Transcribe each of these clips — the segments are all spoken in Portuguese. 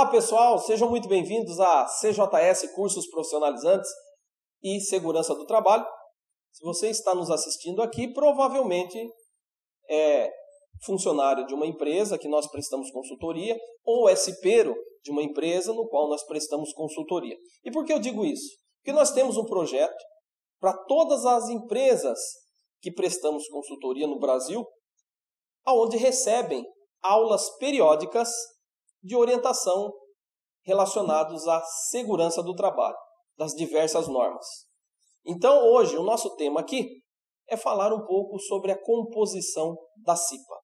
Olá pessoal, sejam muito bem-vindos a CJS Cursos Profissionalizantes e Segurança do Trabalho. Se você está nos assistindo aqui, provavelmente é funcionário de uma empresa que nós prestamos consultoria ou é cipeiro de uma empresa no qual nós prestamos consultoria. E por que eu digo isso? Porque nós temos um projeto para todas as empresas que prestamos consultoria no Brasil, onde recebem aulas periódicas de orientação relacionados à segurança do trabalho, das diversas normas. Então, hoje, o nosso tema aqui é falar um pouco sobre a composição da CIPA.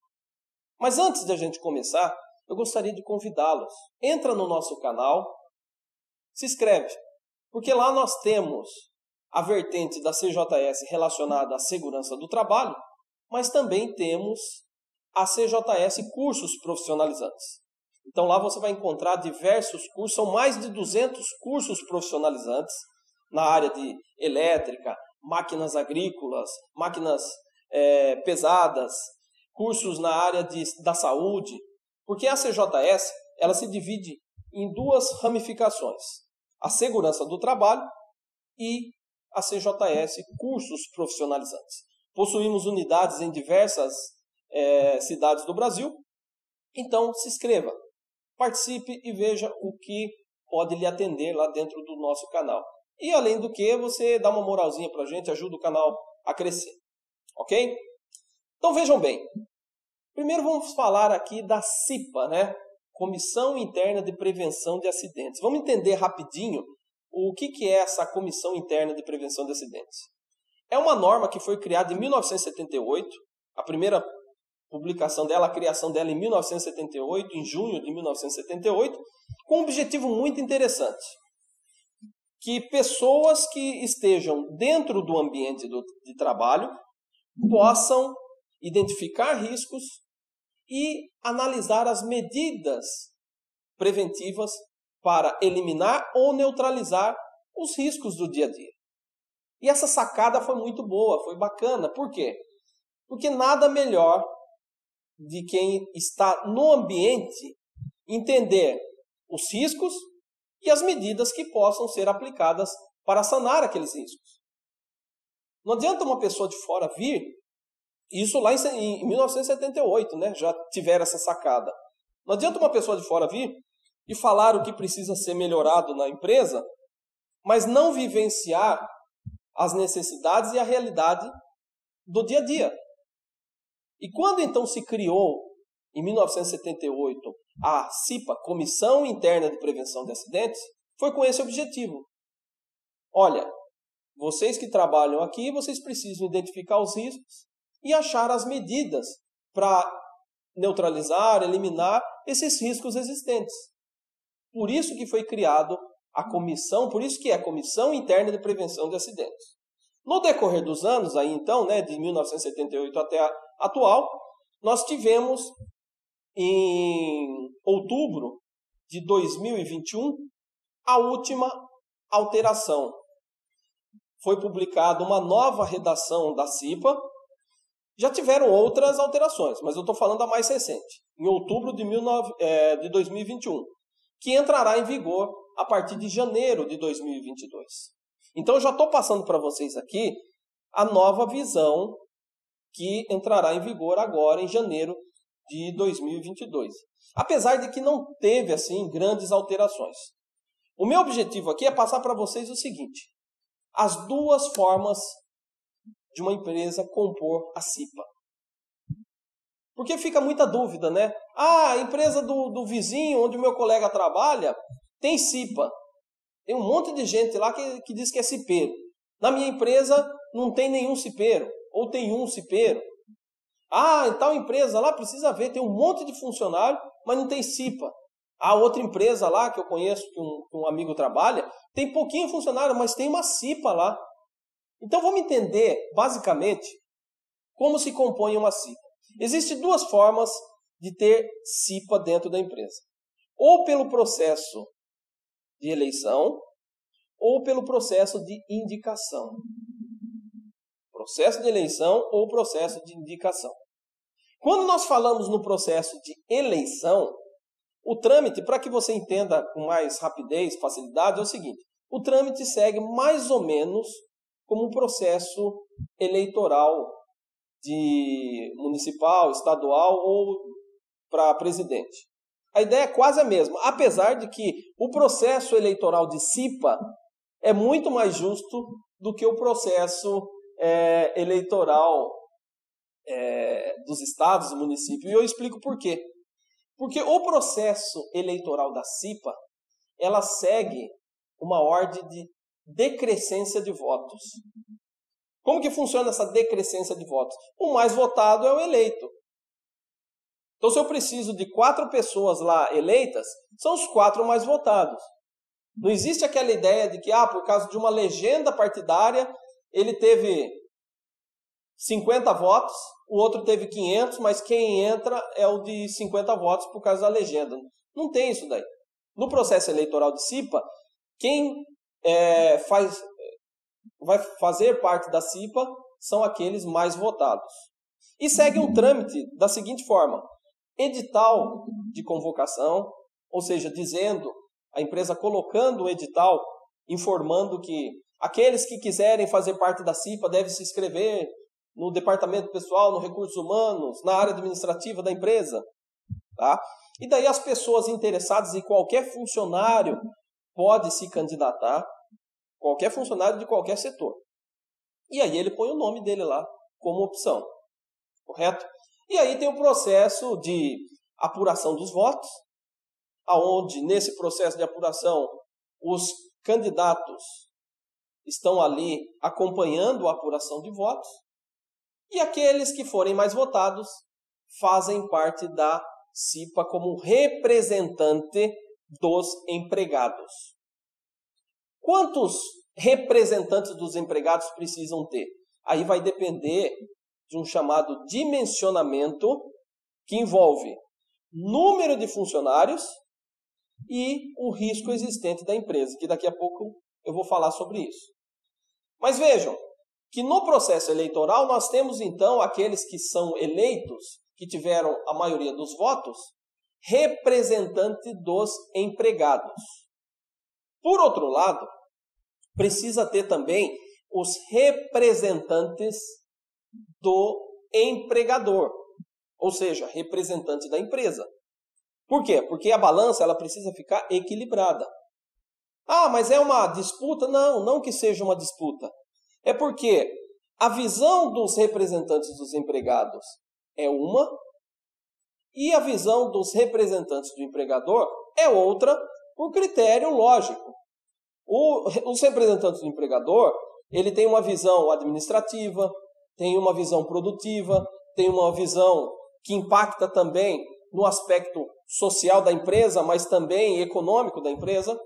Mas antes de a gente começar, eu gostaria de convidá-los. Entra no nosso canal, se inscreve, porque lá nós temos a vertente da CJS relacionada à segurança do trabalho, mas também temos a CJS Cursos Profissionalizantes. Então lá você vai encontrar diversos cursos, são mais de 200 cursos profissionalizantes na área de elétrica, máquinas agrícolas, máquinas pesadas, cursos na área da saúde, porque a CJS ela se divide em duas ramificações, a segurança do trabalho e a CJS Cursos Profissionalizantes. Possuímos unidades em diversas cidades do Brasil, então se inscreva. Participe e veja o que pode lhe atender lá dentro do nosso canal. E além do que, você dá uma moralzinha para a gente, ajuda o canal a crescer. Ok? Então vejam bem. Primeiro vamos falar aqui da CIPA, né? Comissão Interna de Prevenção de Acidentes. Vamos entender rapidinho o que é essa Comissão Interna de Prevenção de Acidentes. É uma norma que foi criada em 1978, a primeira publicação dela, a criação dela em 1978, em junho de 1978, com um objetivo muito interessante. Que pessoas que estejam dentro do ambiente de trabalho possam identificar riscos e analisar as medidas preventivas para eliminar ou neutralizar os riscos do dia a dia. E essa sacada foi muito boa, foi bacana. Por quê? Porque nada melhor de quem está no ambiente entender os riscos e as medidas que possam ser aplicadas para sanar aqueles riscos. Não adianta uma pessoa de fora vir, isso lá em 1978, né, já tiveram essa sacada. Não adianta uma pessoa de fora vir e falar o que precisa ser melhorado na empresa, mas não vivenciar as necessidades e a realidade do dia a dia. E quando então se criou, em 1978, a CIPA, Comissão Interna de Prevenção de Acidentes, foi com esse objetivo. Olha, vocês que trabalham aqui, vocês precisam identificar os riscos e achar as medidas para neutralizar, eliminar esses riscos existentes. Por isso que foi criado a comissão, por isso que é a Comissão Interna de Prevenção de Acidentes. No decorrer dos anos, aí então, né, de 1978 até a atual, nós tivemos em outubro de 2021 a última alteração. Foi publicada uma nova redação da CIPA. Já tiveram outras alterações, mas eu estou falando da mais recente, em outubro de 2021, que entrará em vigor a partir de janeiro de 2022. Então, eu já estou passando para vocês aqui a nova visão que entrará em vigor agora em janeiro de 2022. Apesar de que não teve, assim, grandes alterações. O meu objetivo aqui é passar para vocês o seguinte: as duas formas de uma empresa compor a CIPA. Porque fica muita dúvida, né? Ah, a empresa do vizinho, onde o meu colega trabalha, tem CIPA. Tem um monte de gente lá que diz que é cipeiro. Na minha empresa não tem nenhum cipeiro, ou tem um cipeiro. Ah, em tal empresa lá precisa ver, tem um monte de funcionário, mas não tem CIPA. A outra empresa lá que eu conheço, que um amigo trabalha, tem pouquinho funcionário, mas tem uma CIPA lá. Então vamos entender, basicamente, como se compõe uma CIPA. Existem duas formas de ter CIPA dentro da empresa. Ou pelo processo de eleição, ou pelo processo de indicação. Processo de eleição ou processo de indicação. Quando nós falamos no processo de eleição, O trâmite, para que você entenda com mais rapidez, facilidade, é o seguinte. O trâmite segue mais ou menos como um processo eleitoral de municipal, estadual ou para presidente. A ideia é quase a mesma, apesar de que o processo eleitoral de CIPA é muito mais justo do que o processo eleitoral dos estados e municípios. E eu explico por quê. Porque o processo eleitoral da CIPA, ela segue uma ordem de decrescência de votos. Como que funciona essa decrescência de votos? O mais votado é o eleito. Então, se eu preciso de 4 pessoas lá eleitas, são os 4 mais votados. Não existe aquela ideia de que, por causa de uma legenda partidária, ele teve 50 votos, o outro teve 500, mas quem entra é o de 50 votos por causa da legenda. Não tem isso daí. No processo eleitoral de CIPA, quem vai fazer parte da CIPA são aqueles mais votados. E segue um trâmite da seguinte forma. Edital de convocação, ou seja, dizendo, a empresa colocando o edital, informando que aqueles que quiserem fazer parte da CIPA devem se inscrever no departamento pessoal, no recursos humanos, na área administrativa da empresa. Tá? E daí as pessoas interessadas e qualquer funcionário pode se candidatar, qualquer funcionário de qualquer setor. E aí ele põe o nome dele lá como opção. Correto? E aí tem o processo de apuração dos votos, aonde nesse processo de apuração os candidatos estão ali acompanhando a apuração de votos e aqueles que forem mais votados fazem parte da CIPA como representante dos empregados. Quantos representantes dos empregados precisam ter? Aí vai depender de um chamado dimensionamento, que envolve número de funcionários e o risco existente da empresa, que daqui a pouco eu vou falar sobre isso. Mas vejam que no processo eleitoral nós temos então aqueles que são eleitos, que tiveram a maioria dos votos, representante dos empregados. Por outro lado, precisa ter também os representantes do empregador, ou seja, representante da empresa. Por quê? Porque a balança ela precisa ficar equilibrada. Mas é uma disputa? Não que seja uma disputa. É porque a visão dos representantes dos empregados é uma e a visão dos representantes do empregador é outra por critério lógico. Os representantes do empregador, ele tem uma visão administrativa, tem uma visão produtiva, tem uma visão que impacta também no aspecto social da empresa, mas também econômico da empresa.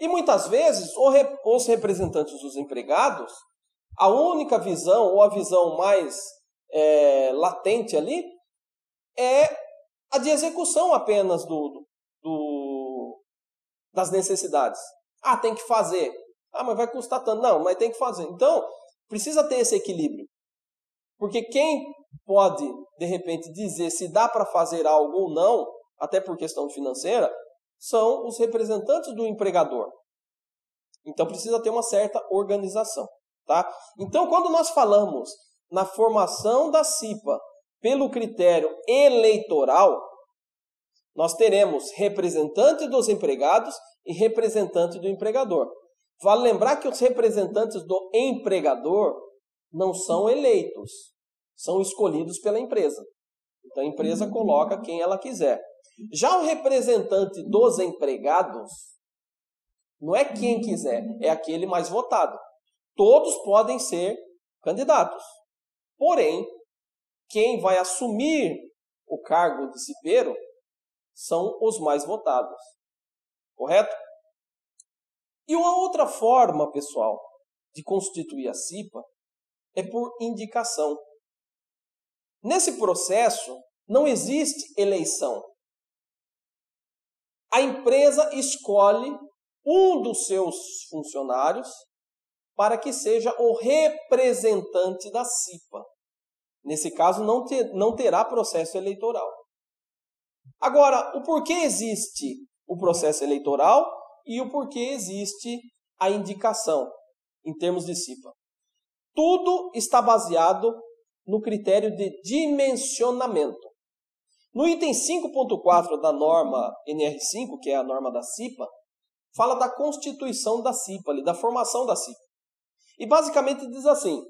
E muitas vezes, os representantes dos empregados, a única visão, ou a visão mais latente ali, é a de execução apenas das necessidades. Tem que fazer. Mas vai custar tanto. Não, mas tem que fazer. Então, precisa ter esse equilíbrio. Porque quem pode, de repente, dizer se dá para fazer algo ou não, até por questão financeira, são os representantes do empregador. Então, precisa ter uma certa organização. Tá? Então, quando nós falamos na formação da CIPA pelo critério eleitoral, nós teremos representante dos empregados e representante do empregador. Vale lembrar que os representantes do empregador não são eleitos, são escolhidos pela empresa. Então a empresa coloca quem ela quiser. Já o representante dos empregados não é quem quiser, é aquele mais votado. Todos podem ser candidatos. Porém, quem vai assumir o cargo de cipeiro são os mais votados. Correto? E uma outra forma, pessoal, de constituir a CIPA é por indicação. Nesse processo, não existe eleição. A empresa escolhe um dos seus funcionários para que seja o representante da CIPA. Nesse caso, não terá processo eleitoral. Agora, o porquê existe o processo eleitoral e o porquê existe a indicação em termos de CIPA. Tudo está baseado no critério de dimensionamento. No item 5.4 da norma NR5, que é a norma da CIPA, fala da constituição da CIPA, da formação da CIPA. E basicamente diz assim,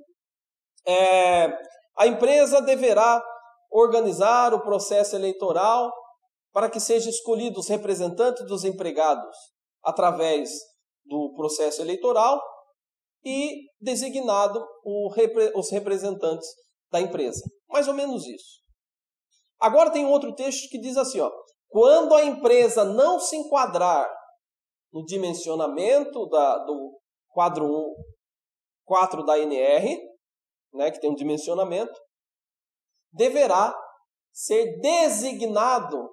a empresa deverá organizar o processo eleitoral para que sejam escolhidos os representantes dos empregados através do processo eleitoral e designado os representantes da empresa. Mais ou menos isso. Agora tem um outro texto que diz assim, quando a empresa não se enquadrar no dimensionamento do quadro 4 da NR, que tem um dimensionamento, deverá ser designado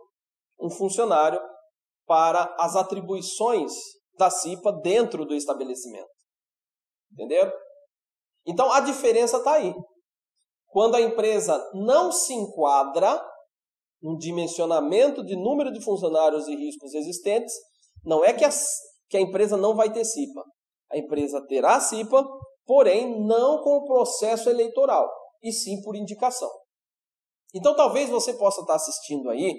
um funcionário para as atribuições da CIPA dentro do estabelecimento. Entenderam? Então, a diferença está aí. Quando a empresa não se enquadra no dimensionamento de número de funcionários e riscos existentes, não é que a empresa não vai ter CIPA. A empresa terá CIPA, porém não com o processo eleitoral, e sim por indicação. Então, talvez você possa estar assistindo aí,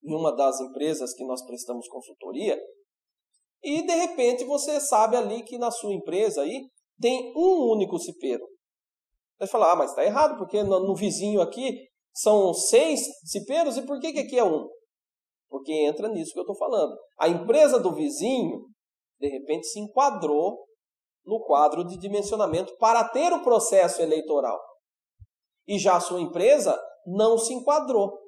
em uma das empresas que nós prestamos consultoria, e de repente você sabe ali que na sua empresa aí tem um único cipeiro. Você fala, mas está errado, porque no vizinho aqui são 6 cipeiros, e por que aqui é um? Porque entra nisso que eu estou falando. A empresa do vizinho, de repente, se enquadrou no quadro de dimensionamento para ter o processo eleitoral. E já a sua empresa não se enquadrou.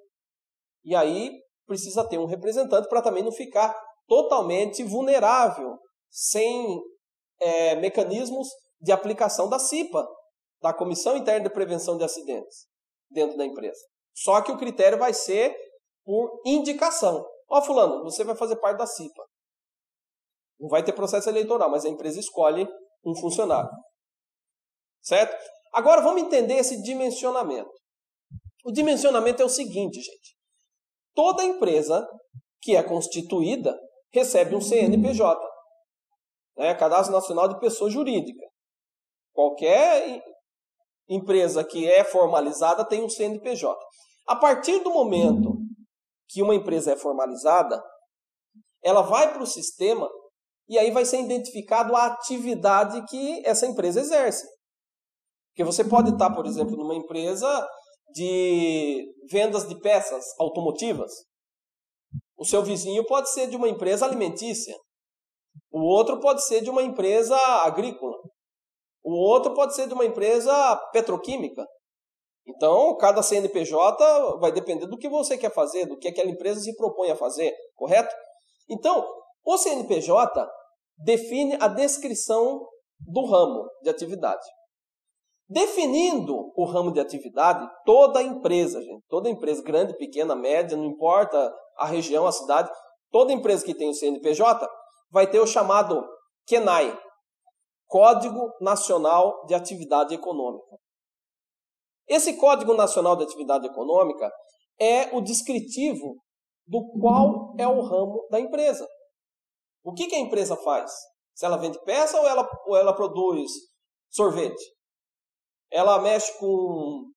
E aí precisa ter um representante para também não ficar totalmente vulnerável, sem mecanismos de aplicação da CIPA, da Comissão Interna de Prevenção de Acidentes, dentro da empresa. Só que o critério vai ser por indicação. Fulano, você vai fazer parte da CIPA. Não vai ter processo eleitoral, mas a empresa escolhe um funcionário. Certo? Agora vamos entender esse dimensionamento. O dimensionamento é o seguinte, gente. Toda empresa que é constituída recebe um CNPJ. Cadastro Nacional de Pessoa Jurídica. Qualquer empresa que é formalizada tem um CNPJ. A partir do momento que uma empresa é formalizada, ela vai para o sistema e aí vai ser identificado a atividade que essa empresa exerce. Porque você pode estar, por exemplo, numa empresa de vendas de peças automotivas. O seu vizinho pode ser de uma empresa alimentícia. O outro pode ser de uma empresa agrícola. O outro pode ser de uma empresa petroquímica. Então, cada CNPJ vai depender do que você quer fazer, do que aquela empresa se propõe a fazer, correto? Então, o CNPJ define a descrição do ramo de atividade. Definindo o ramo de atividade, toda empresa, grande, pequena, média, não importa a região, a cidade, toda empresa que tem o CNPJ vai ter o chamado CNAE, Código Nacional de Atividade Econômica. Esse Código Nacional de Atividade Econômica é o descritivo do qual é o ramo da empresa. O que a empresa faz? Se ela vende peça ou ela produz sorvete? Ela mexe com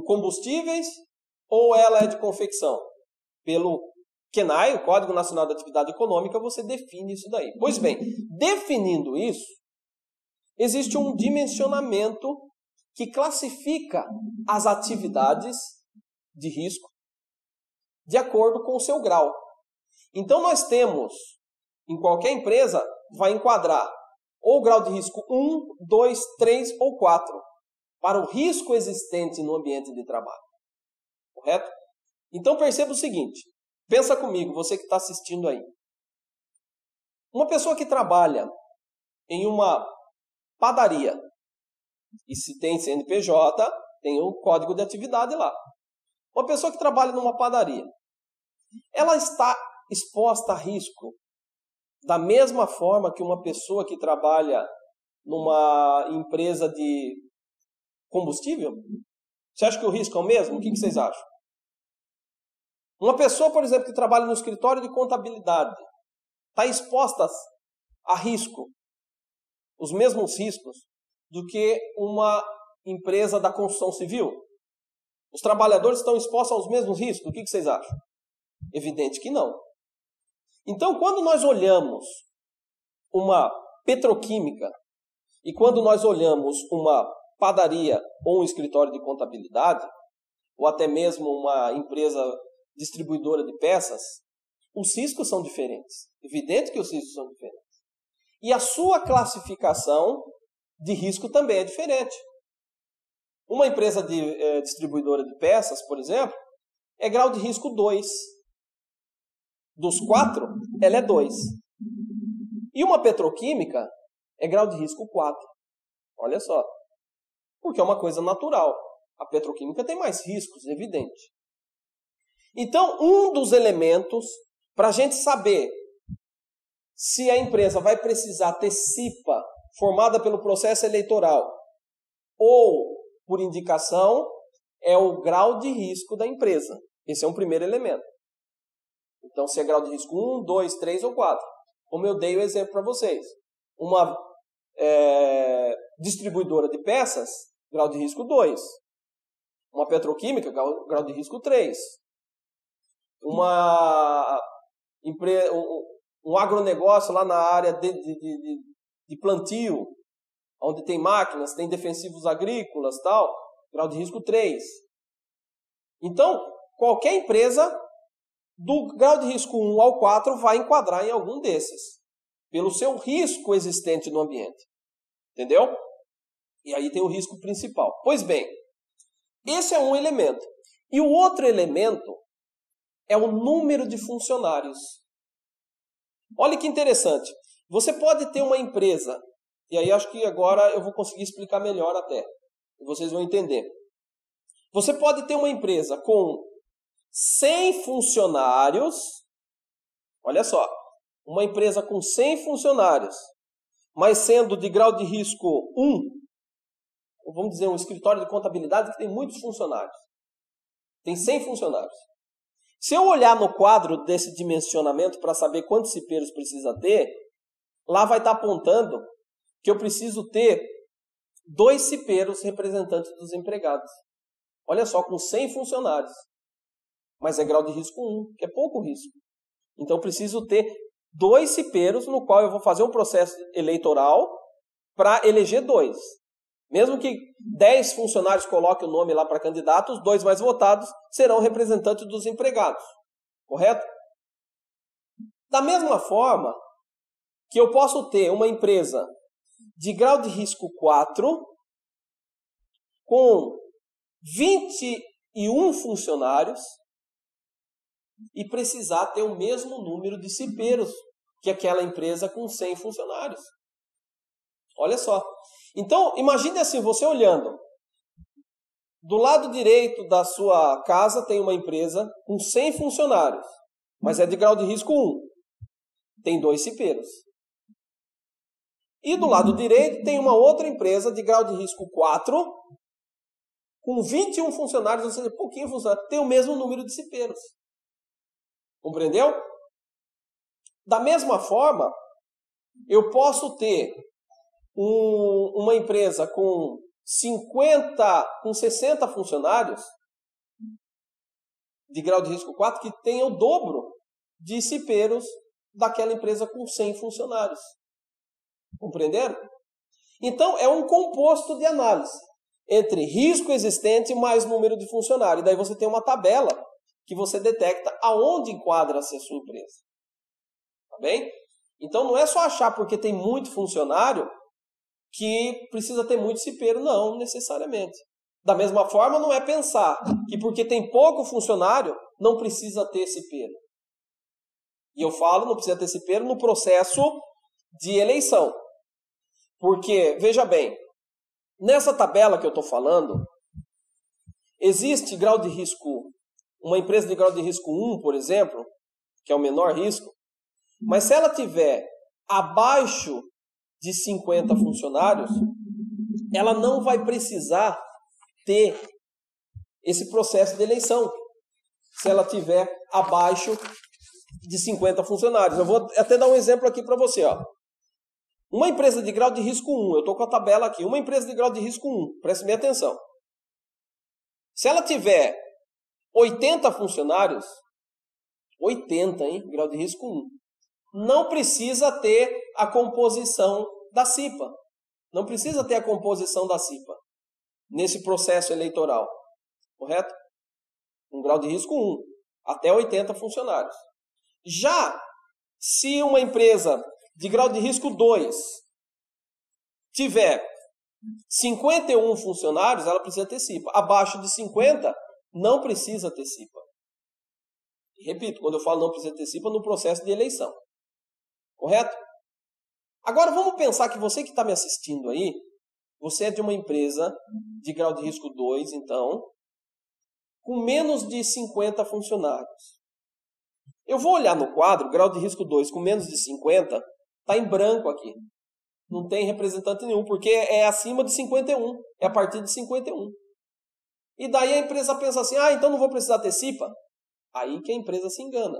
combustíveis ou ela é de confecção? Pelo CNAE, o Código Nacional de Atividade Econômica, você define isso daí. Pois bem, definindo isso, existe um dimensionamento que classifica as atividades de risco de acordo com o seu grau. Então, nós temos, em qualquer empresa, vai enquadrar ou o grau de risco 1, 2, 3 ou 4, para o risco existente no ambiente de trabalho. Correto? Então, perceba o seguinte, pensa comigo, você que está assistindo aí. Uma pessoa que trabalha em uma padaria, e se tem CNPJ, tem o código de atividade lá. Uma pessoa que trabalha numa padaria, ela está exposta a risco da mesma forma que uma pessoa que trabalha numa empresa de combustível? Você acha que o risco é o mesmo? O que vocês acham? Uma pessoa, por exemplo, que trabalha no escritório de contabilidade, está exposta a risco, os mesmos riscos, do que uma empresa da construção civil? Os trabalhadores estão expostos aos mesmos riscos? O que vocês acham? Evidente que não. Então, quando nós olhamos uma petroquímica e quando nós olhamos uma padaria ou um escritório de contabilidade, ou até mesmo uma empresa distribuidora de peças, os riscos são diferentes. Evidente que os riscos são diferentes. E a sua classificação de risco também é diferente. Uma empresa distribuidora de peças, por exemplo, é grau de risco 2. Dos 4, ela é 2. E uma petroquímica é grau de risco 4. Olha só. Porque é uma coisa natural. A petroquímica tem mais riscos, evidente. Então, um dos elementos para a gente saber se a empresa vai precisar ter CIPA formada pelo processo eleitoral ou por indicação é o grau de risco da empresa. Esse é um primeiro elemento. Então, se é grau de risco 1, 2, 3 ou 4. Como eu dei o exemplo para vocês. Uma distribuidora de peças, grau de risco 2. Uma petroquímica, grau de risco 3. Um agronegócio lá na área de plantio, onde tem máquinas, tem defensivos agrícolas, tal, grau de risco 3. Então, qualquer empresa do grau de risco 1 ao 4 vai enquadrar em algum desses, pelo seu risco existente no ambiente. Entendeu? E aí tem o risco principal. Pois bem, esse é um elemento. E o outro elemento é o número de funcionários. Olha que interessante. Você pode ter uma empresa, e aí acho que agora eu vou conseguir explicar melhor até, e vocês vão entender. Você pode ter uma empresa com 100 funcionários, olha só, uma empresa com 100 funcionários, mas sendo de grau de risco 1, ou vamos dizer um escritório de contabilidade que tem muitos funcionários, tem 100 funcionários. Se eu olhar no quadro desse dimensionamento para saber quantos cipeiros precisa ter, lá vai estar apontando que eu preciso ter 2 cipeiros representantes dos empregados. Olha só, com 100 funcionários. Mas é grau de risco 1, que é pouco risco. Então eu preciso ter 2 cipeiros no qual eu vou fazer um processo eleitoral para eleger 2. Mesmo que 10 funcionários coloquem o nome lá para candidato, os 2 mais votados serão representantes dos empregados. Correto? Da mesma forma que eu posso ter uma empresa de grau de risco 4 com 21 funcionários e precisar ter o mesmo número de cipeiros que aquela empresa com 100 funcionários. Olha só. Então, imagine assim, você olhando. Do lado direito da sua casa tem uma empresa com 100 funcionários, mas é de grau de risco 1. Tem 2 cipeiros. E do lado direito tem uma outra empresa de grau de risco 4, com 21 funcionários, ou seja, pouquinho funcionário, tem o mesmo número de cipeiros. Compreendeu? Da mesma forma, eu posso ter uma empresa com 60 funcionários de grau de risco 4 que tenha o dobro de cipeiros daquela empresa com 100 funcionários. Compreenderam? Então, é um composto de análise entre risco existente mais número de funcionários. Daí você tem uma tabela que você detecta aonde enquadra-se a sua empresa. Tá bem? Então, não é só achar porque tem muito funcionário que precisa ter muito cipeiro. Não, necessariamente. Da mesma forma, não é pensar que porque tem pouco funcionário, não precisa ter cipeiro. E eu falo, não precisa ter cipeiro no processo de eleição. Porque, veja bem, nessa tabela que eu estou falando, existe grau de risco, uma empresa de grau de risco 1, por exemplo, que é o menor risco, mas se ela tiver abaixo de 50 funcionários, ela não vai precisar ter esse processo de eleição. se ela tiver abaixo de 50 funcionários. Eu vou até dar um exemplo aqui para você. Ó. Uma empresa de grau de risco 1, eu estou com a tabela aqui, uma empresa de grau de risco 1, preste bem atenção. Se ela tiver 80 funcionários, 80, hein? Grau de risco 1. Não precisa ter a composição da CIPA. Não precisa ter a composição da CIPA nesse processo eleitoral. Correto? Um grau de risco 1. Até 80 funcionários. Já se uma empresa de grau de risco 2 tiver 51 funcionários, ela precisa ter CIPA. Abaixo de 50, não precisa ter CIPA. Repito, quando eu falo não precisa ter CIPA, no processo de eleição. Correto? Agora vamos pensar que você que está me assistindo aí, você é de uma empresa de grau de risco 2, então, com menos de 50 funcionários. Eu vou olhar no quadro, grau de risco 2 com menos de 50, está em branco aqui. Não tem representante nenhum, porque é acima de 51, é a partir de 51. E daí a empresa pensa assim, então não vou precisar ter CIPA? Aí que a empresa se engana.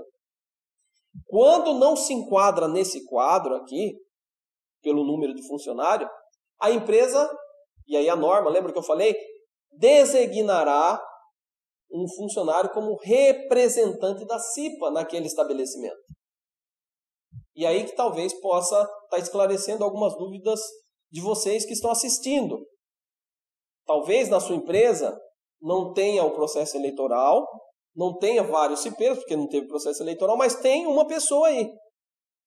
Quando não se enquadra nesse quadro aqui, pelo número de funcionário, a empresa, e aí a norma, lembra que eu falei? Designará um funcionário como representante da CIPA naquele estabelecimento. E aí que talvez possa estar esclarecendo algumas dúvidas de vocês que estão assistindo. Talvez na sua empresa não tenha o processo eleitoral, não tenha vários cipeiros, porque não teve processo eleitoral, mas tem uma pessoa aí,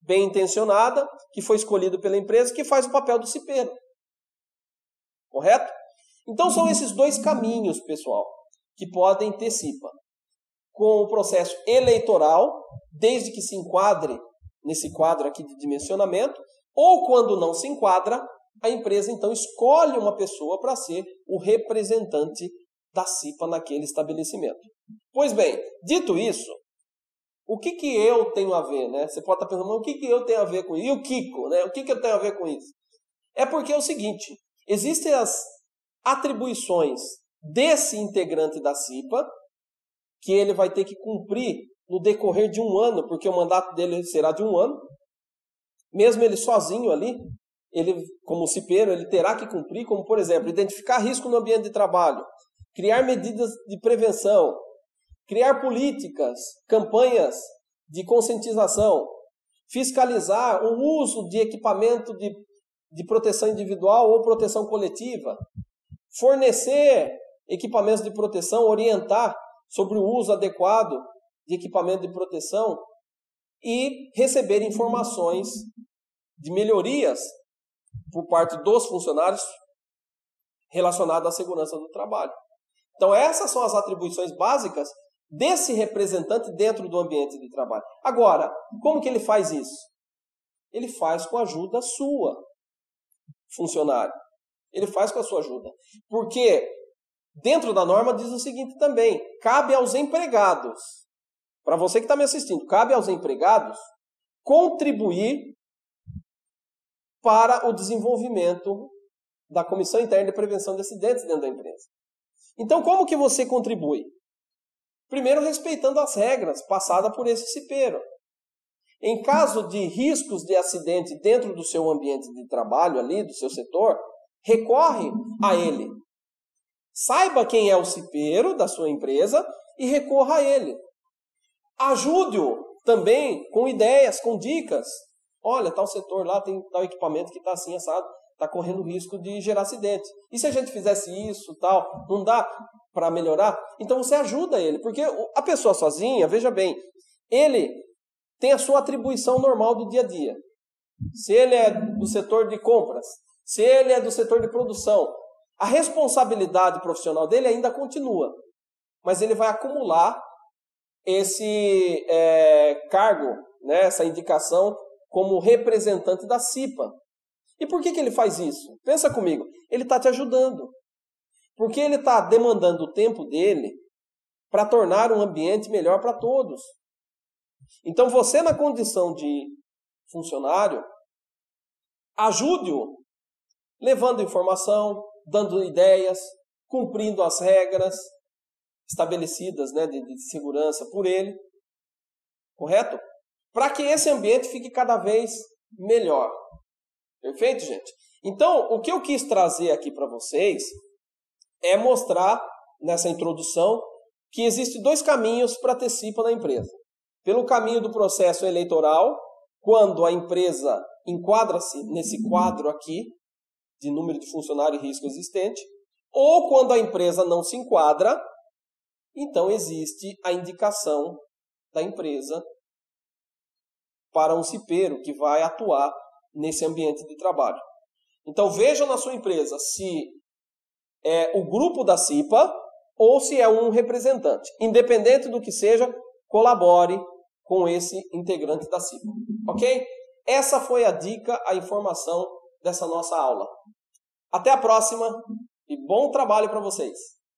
bem intencionada, que foi escolhida pela empresa, que faz o papel do cipeiro. Correto? Então são esses dois caminhos, pessoal, que podem ter CIPA. Com o processo eleitoral, desde que se enquadre nesse quadro aqui de dimensionamento, ou quando não se enquadra, a empresa então escolhe uma pessoa para ser o representante da CIPA naquele estabelecimento. Pois bem, dito isso, o que eu tenho a ver, né? Você pode estar pensando, mas o que eu tenho a ver com isso? E o Kiko, né? O que eu tenho a ver com isso? É porque é o seguinte, existem as atribuições desse integrante da CIPA, que ele vai ter que cumprir no decorrer de um ano, porque o mandato dele será de um ano, mesmo ele sozinho ali, ele, como cipeiro, ele terá que cumprir, como, por exemplo, identificar risco no ambiente de trabalho, criar medidas de prevenção, criar políticas, campanhas de conscientização, fiscalizar o uso de equipamento de proteção individual ou proteção coletiva, fornecer equipamentos de proteção, orientar sobre o uso adequado de equipamento de proteção e receber informações de melhorias por parte dos funcionários relacionadas à segurança do trabalho. Então essas são as atribuições básicas desse representante dentro do ambiente de trabalho. Agora, como que ele faz isso? Ele faz com a ajuda sua, funcionário. Ele faz com a sua ajuda. Porque dentro da norma diz o seguinte também, cabe aos empregados, para você que está me assistindo, cabe aos empregados contribuir para o desenvolvimento da Comissão Interna de Prevenção de Acidentes dentro da empresa. Então, como que você contribui? Primeiro, respeitando as regras passadas por esse cipeiro. Em caso de riscos de acidente dentro do seu ambiente de trabalho ali, do seu setor, recorre a ele. Saiba quem é o cipeiro da sua empresa e recorra a ele. Ajude-o também com ideias, com dicas. Olha, tal setor lá tem tal equipamento que está assim, assado, está correndo risco de gerar acidente. E se a gente fizesse isso, tal, não dá para melhorar? Então você ajuda ele, porque a pessoa sozinha, veja bem, ele tem a sua atribuição normal do dia a dia. Se ele é do setor de compras, se ele é do setor de produção, a responsabilidade profissional dele ainda continua, mas ele vai acumular esse cargo, né, essa indicação como representante da CIPA. E por que ele faz isso? Pensa comigo, ele está te ajudando. Porque ele está demandando o tempo dele para tornar um ambiente melhor para todos. Então você, na condição de funcionário, ajude-o, levando informação, dando ideias, cumprindo as regras, estabelecidas, né, de segurança por ele, correto? Para que esse ambiente fique cada vez melhor. Perfeito, gente? Então, o que eu quis trazer aqui para vocês é mostrar, nessa introdução, que existem dois caminhos para ter CIPA na empresa. Pelo caminho do processo eleitoral, quando a empresa enquadra-se nesse quadro aqui, de número de funcionário e risco existente, ou quando a empresa não se enquadra, então existe a indicação da empresa para um cipeiro que vai atuar nesse ambiente de trabalho. Então veja na sua empresa se é o grupo da CIPA ou se é um representante. Independente do que seja, colabore com esse integrante da CIPA. Ok? Essa foi a dica, a informação dessa nossa aula. Até a próxima e bom trabalho para vocês!